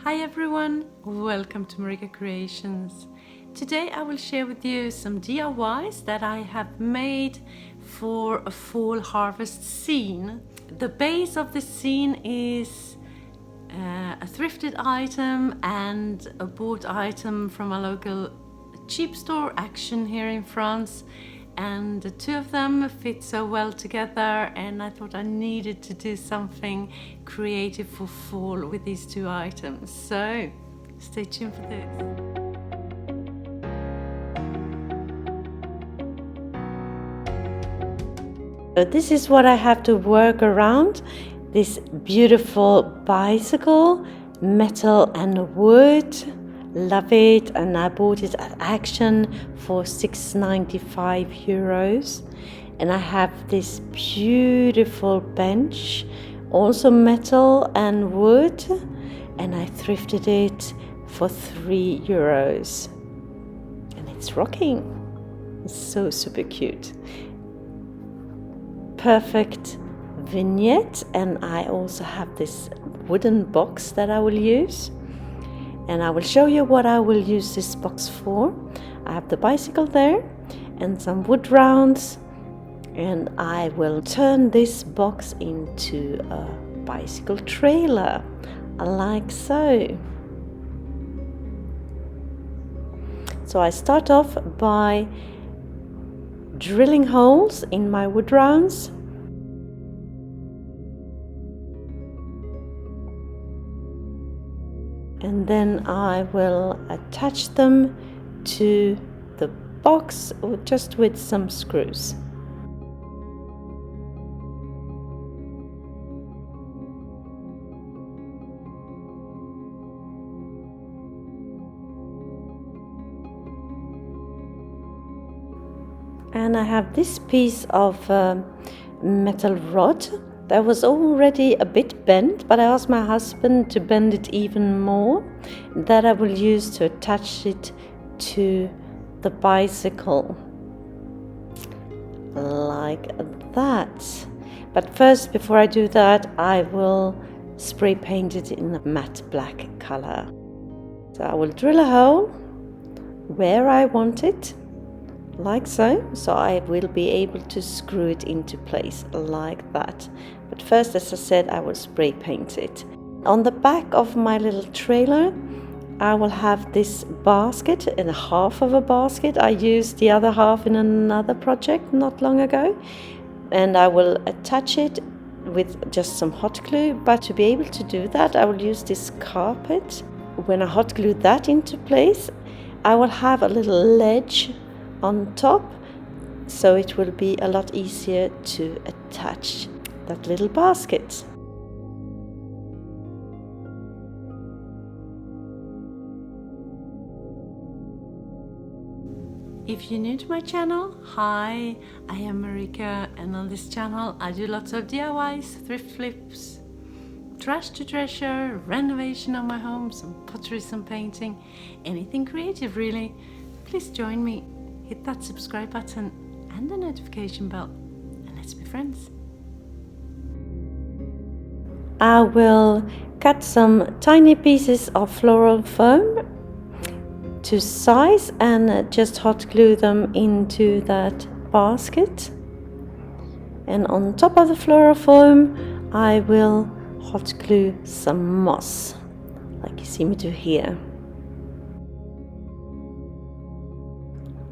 Hi everyone, welcome to MarikaCreations. Today I will share with you some DIYs that I have made for a fall harvest scene. The base of the scene is a thrifted item and a bought item from a local cheap store, Action, here in France. And the two of them fit so well together, and I thought I needed to do something creative for fall with these two items. So stay tuned for this. So this is what I have to work around. This beautiful bicycle, metal and wood. Love it, and I bought it at Action for €6.95. And I have this beautiful bench, also metal and wood, and I thrifted it for €3. And it's rocking. It's so super cute. Perfect vignette, and I also have this wooden box that I will use. And I will show you what I will use this box for. I have the bicycle there and some wood rounds, and I will turn this box into a bicycle trailer, like so. So I start off by drilling holes in my wood rounds. And then I will attach them to the box just with some screws. And I have this piece of metal rod that was already a bit bent, but I asked my husband to bend it even more. That I will use to attach it to the bicycle, like that. But first, before I do that, I will spray paint it in a matte black color. So I will drill a hole where I want it, like so. So I will be able to screw it into place like that. But first, as I said, I will spray paint it. On the back of my little trailer, I will have this basket, and half of a basket. I used the other half in another project not long ago. And I will attach it with just some hot glue. But to be able to do that, I will use this carpet. When I hot glue that into place, I will have a little ledge on top, so it will be a lot easier to attach that little basket. If you're new to my channel, hi, I am Marika, and on this channel I do lots of DIYs, thrift flips, trash to treasure, renovation of my home, some pottery, some painting, anything creative really. Please join me, hit that subscribe button and the notification bell, and let's be friends. I will cut some tiny pieces of floral foam to size and just hot glue them into that basket. And on top of the floral foam, I will hot glue some moss, like you see me do here.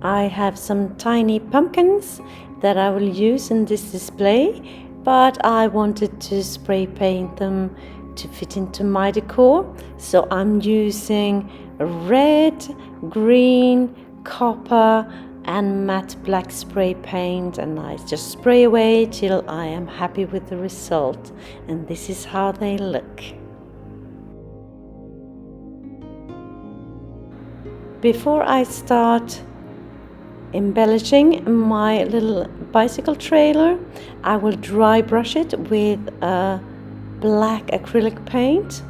I have some tiny pumpkins that I will use in this display, but I wanted to spray paint them to fit into my decor. So I'm using red, green, copper and matte black spray paint, and I just spray away till I am happy with the result. And this is how they look. Before I start embellishing my little bicycle trailer, I will dry brush it with a black acrylic paint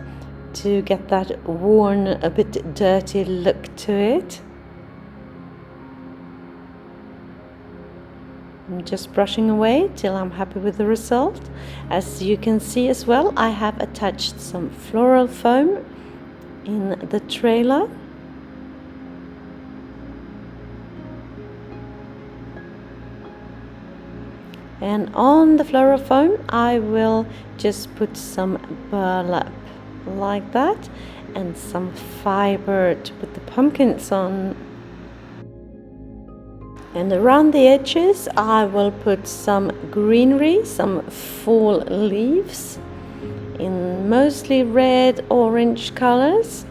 to get that worn, a bit dirty look to it. I'm just brushing away till I'm happy with the result. As you can see as well, I have attached some floral foam in the trailer. And on the floral foam I will just put some burlap like that and some fiber to put the pumpkins on. And around the edges I will put some greenery, some fall leaves in mostly red, orange colors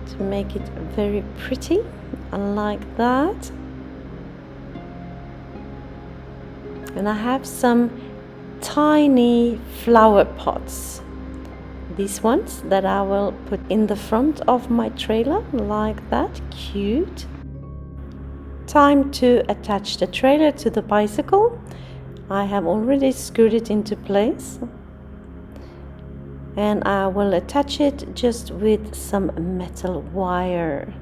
to make it very pretty, like that. And I have some tiny flower pots, these ones that I will put in the front of my trailer like that. Cute. Time to attach the trailer to the bicycle. I have already screwed it into place, and I will attach it just with some metal wire,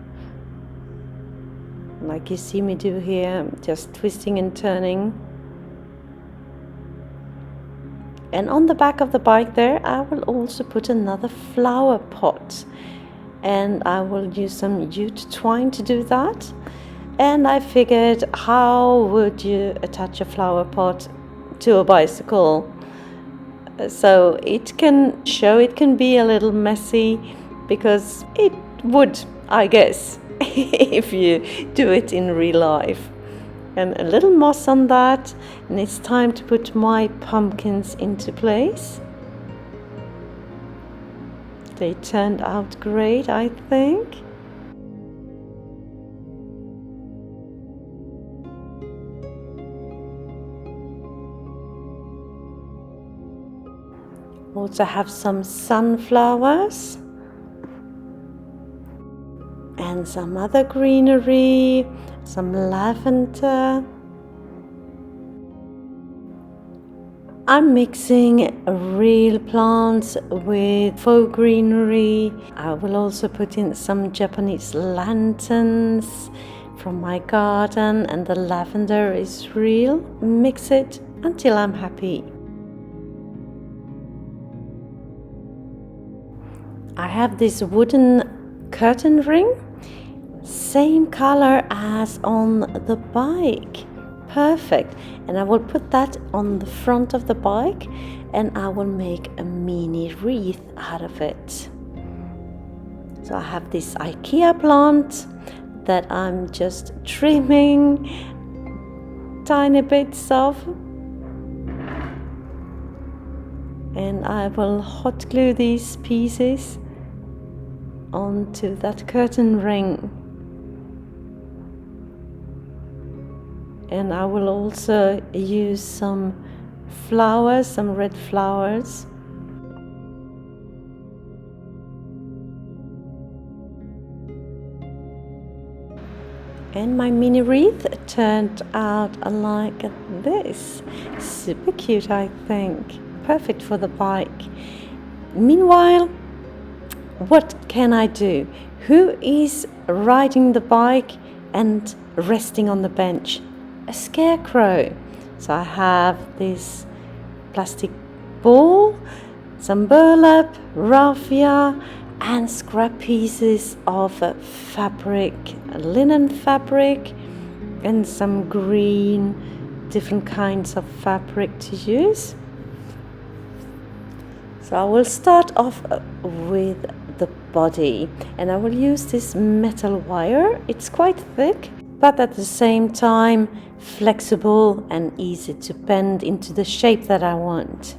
like you see me do here, just twisting and turning. And on the back of the bike there I will also put another flower pot, and I will use some jute twine to do that. And I figured, how would you attach a flower pot to a bicycle? So it can be a little messy, because it would, I guess, if you do it in real life. And a little moss on that, and it's time to put my pumpkins into place. They turned out great, I think. Also have some sunflowers and some other greenery, some lavender. I'm mixing real plants with faux greenery. I will also put in some Japanese lanterns from my garden, and the lavender is real. Mix it until I'm happy. I have this wooden curtain ring, same color as on the bike. Perfect. And I will put that on the front of the bike, and I will make a mini wreath out of it. So I have this IKEA plant that I'm just trimming tiny bits of, and I will hot glue these pieces onto that curtain ring. And I will also use some flowers, some red flowers. And my mini wreath turned out like this. Super cute, I think. Perfect for the bike. Meanwhile, what can I do? Who is riding the bike and resting on the bench? A scarecrow. So I have this plastic ball, some burlap, raffia, and scrap pieces of fabric, linen fabric, and some green, different kinds of fabric to use. So I will start off with the body, and I will use this metal wire. It's quite thick, but at the same time flexible and easy to bend into the shape that I want.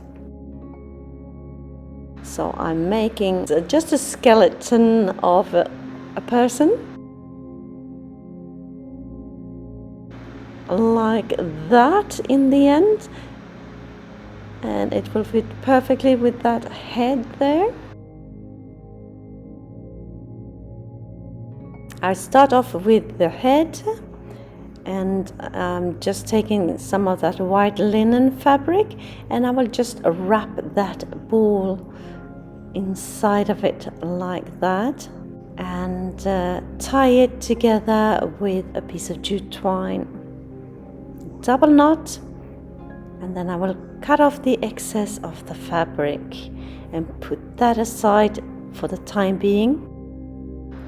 So I'm making just a skeleton of a person, like that in the end, and it will fit perfectly with that head there. I start off with the head, and I'm just taking some of that white linen fabric, and I will just wrap that ball inside of it like that, and tie it together with a piece of jute twine. Double knot, and then I will cut off the excess of the fabric and put that aside for the time being.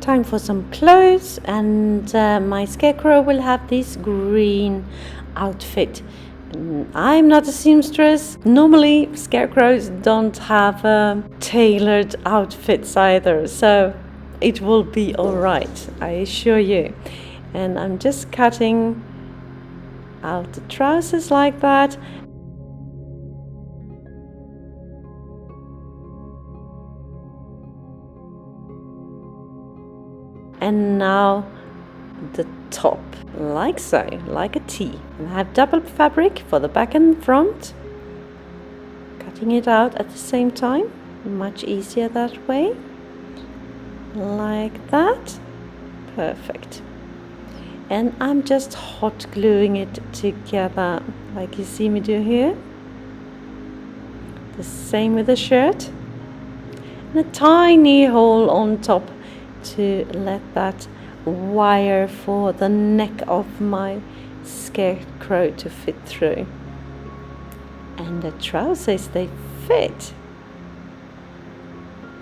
Time for some clothes, and my scarecrow will have this green outfit. I'm not a seamstress. Normally scarecrows don't have tailored outfits either, so it will be all right, I assure you. And I'm just cutting out the trousers like that. And now the top, like so, like a T. And I have double fabric for the back and front. Cutting it out at the same time, much easier that way. Like that. Perfect. And I'm just hot gluing it together, like you see me do here. The same with the shirt. And a tiny hole on top to let that wire for the neck of my scarecrow to fit through. And the trousers, they fit.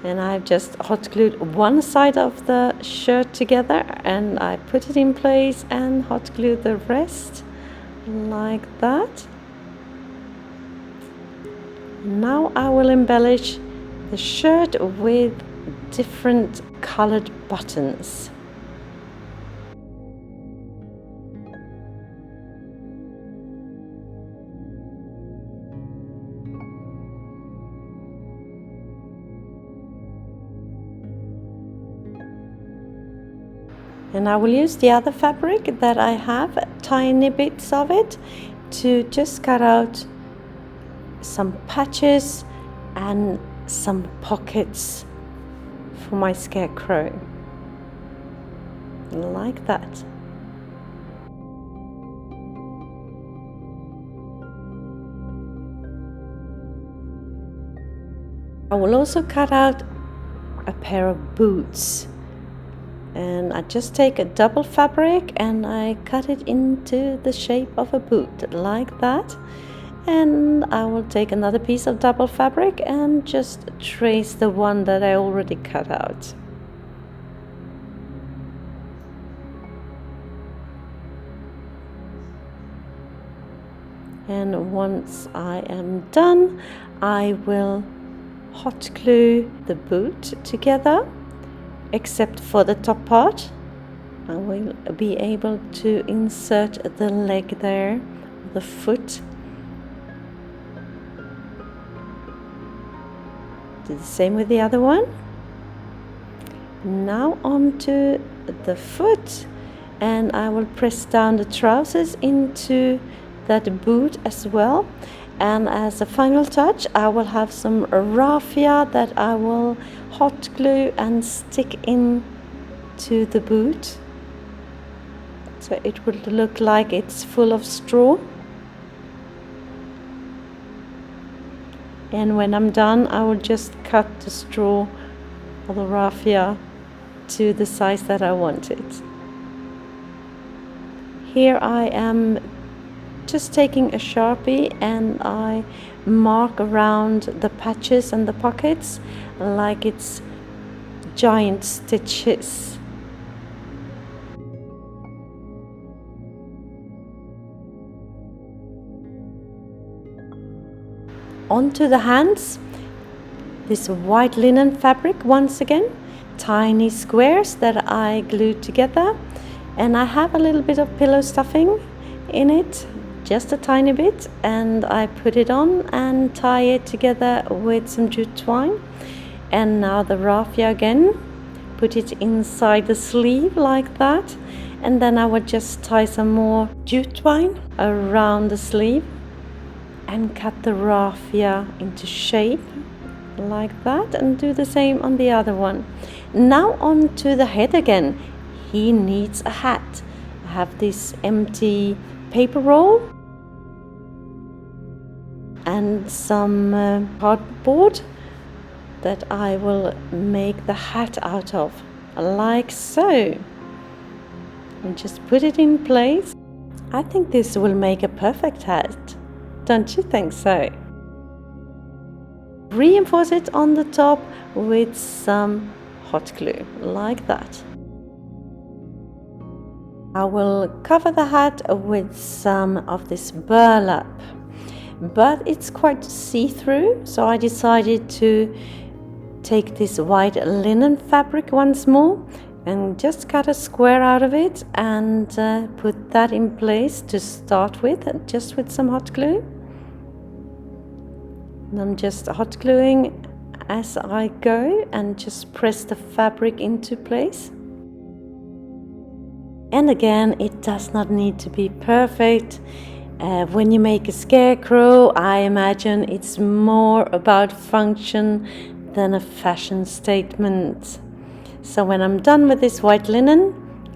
And I've just hot glued one side of the shirt together, and I put it in place and hot glued the rest like that. Now I will embellish the shirt with different colored buttons. And I will use the other fabric that I have, tiny bits of it, to just cut out some patches and some pockets for my scarecrow, like that. I will also cut out a pair of boots, and I just take a double fabric and I cut it into the shape of a boot, like that. And I will take another piece of double fabric and just trace the one that I already cut out. And once I am done, I will hot glue the boot together, except for the top part. I will be able to insert the leg there, the foot. Do the same with the other one. Now onto the foot, and I will press down the trousers into that boot as well. And as a final touch, I will have some raffia that I will hot glue and stick in to the boot, so it will look like it's full of straw. And when I'm done, I will just cut the straw or the raffia to the size that I want it. Here I am just taking a Sharpie and I mark around the patches and the pockets like it's giant stitches. Onto the hands, this white linen fabric once again, tiny squares that I glued together, and I have a little bit of pillow stuffing in it, just a tiny bit, and I put it on and tie it together with some jute twine. And now the raffia again, put it inside the sleeve like that, and then I would just tie some more jute twine around the sleeve and cut the raffia into shape like that, and do the same on the other one. Now on to the head again. He needs a hat. I have this empty paper roll and some cardboard that I will make the hat out of, like so. And just put it in place. I think this will make a perfect hat. Don't you think so? Reinforce it on the top with some hot glue, like that. I will cover the hat with some of this burlap, but it's quite see-through, so I decided to take this white linen fabric once more and just cut a square out of it and put that in place to start with, just with some hot glue. And I'm just hot gluing as I go and just press the fabric into place. And again, it does not need to be perfect. When you make a scarecrow, I imagine it's more about function than a fashion statement. So when I'm done with this white linen,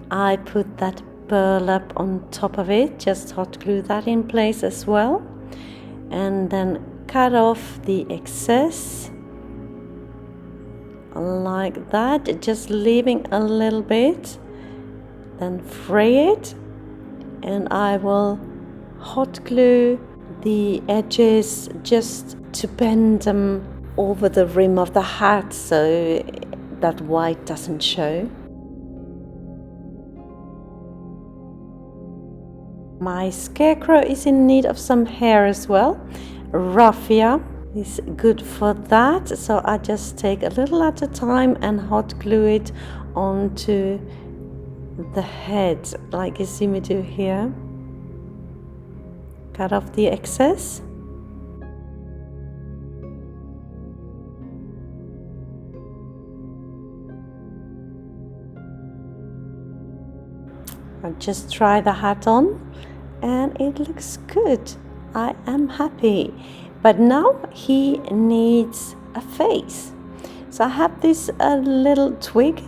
I put that burlap on top of it, just hot glue that in place as well, and then cut off the excess like that, just leaving a little bit. Then fray it, and I will hot glue the edges just to bend them over the rim of the hat so that white doesn't show. My scarecrow is in need of some hair as well. Raffia is good for that, so I just take a little at a time and hot glue it onto the head, like you see me do here. Cut off the excess. I just try the hat on and it looks good. I am happy. But now he needs a face. So I have this little twig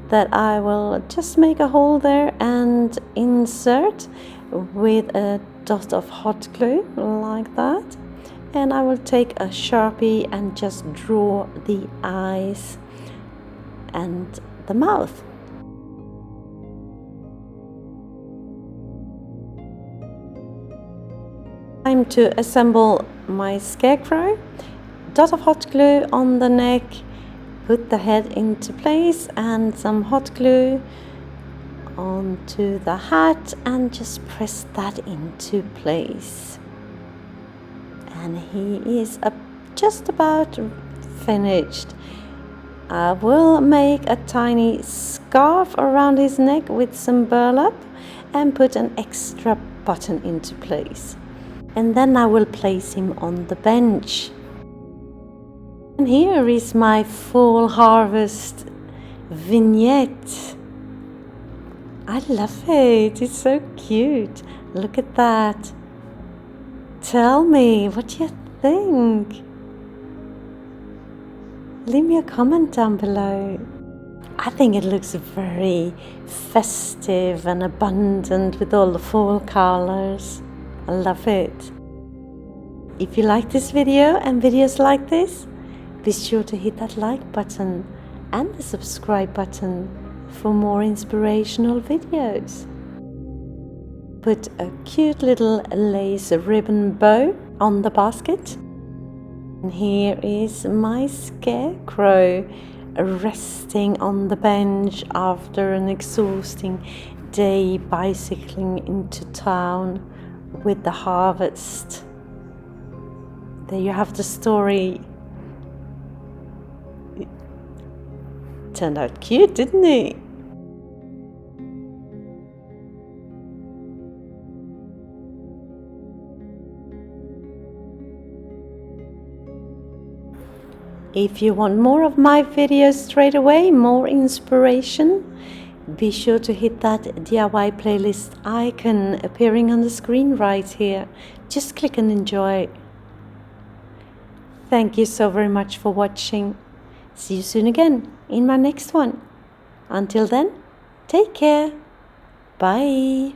that I will just make a hole there and insert with a dot of hot glue like that. And I will take a Sharpie and just draw the eyes and the mouth. Time to assemble my scarecrow. Dot of hot glue on the neck. Put the head into place and some hot glue onto the hat and just press that into place. And he is just about finished. I will make a tiny scarf around his neck with some burlap and put an extra button into place. And then I will place him on the bench. And here is my fall harvest vignette. I love it. It's so cute. Look at that. Tell me what you think. Leave me a comment down below. I think it looks very festive and abundant with all the fall colors. I love it. If you like this video and videos like this, be sure to hit that like button and the subscribe button for more inspirational videos. Put a cute little lace ribbon bow on the basket. And here is my scarecrow resting on the bench after an exhausting day bicycling into town with the harvest. There you have the story. It turned out cute, didn't it? If you want more of my videos straight away, more inspiration, be sure to hit that DIY playlist icon appearing on the screen right here. Just click and enjoy. Thank you so very much for watching. See you soon again in my next one. Until then, take care. Bye.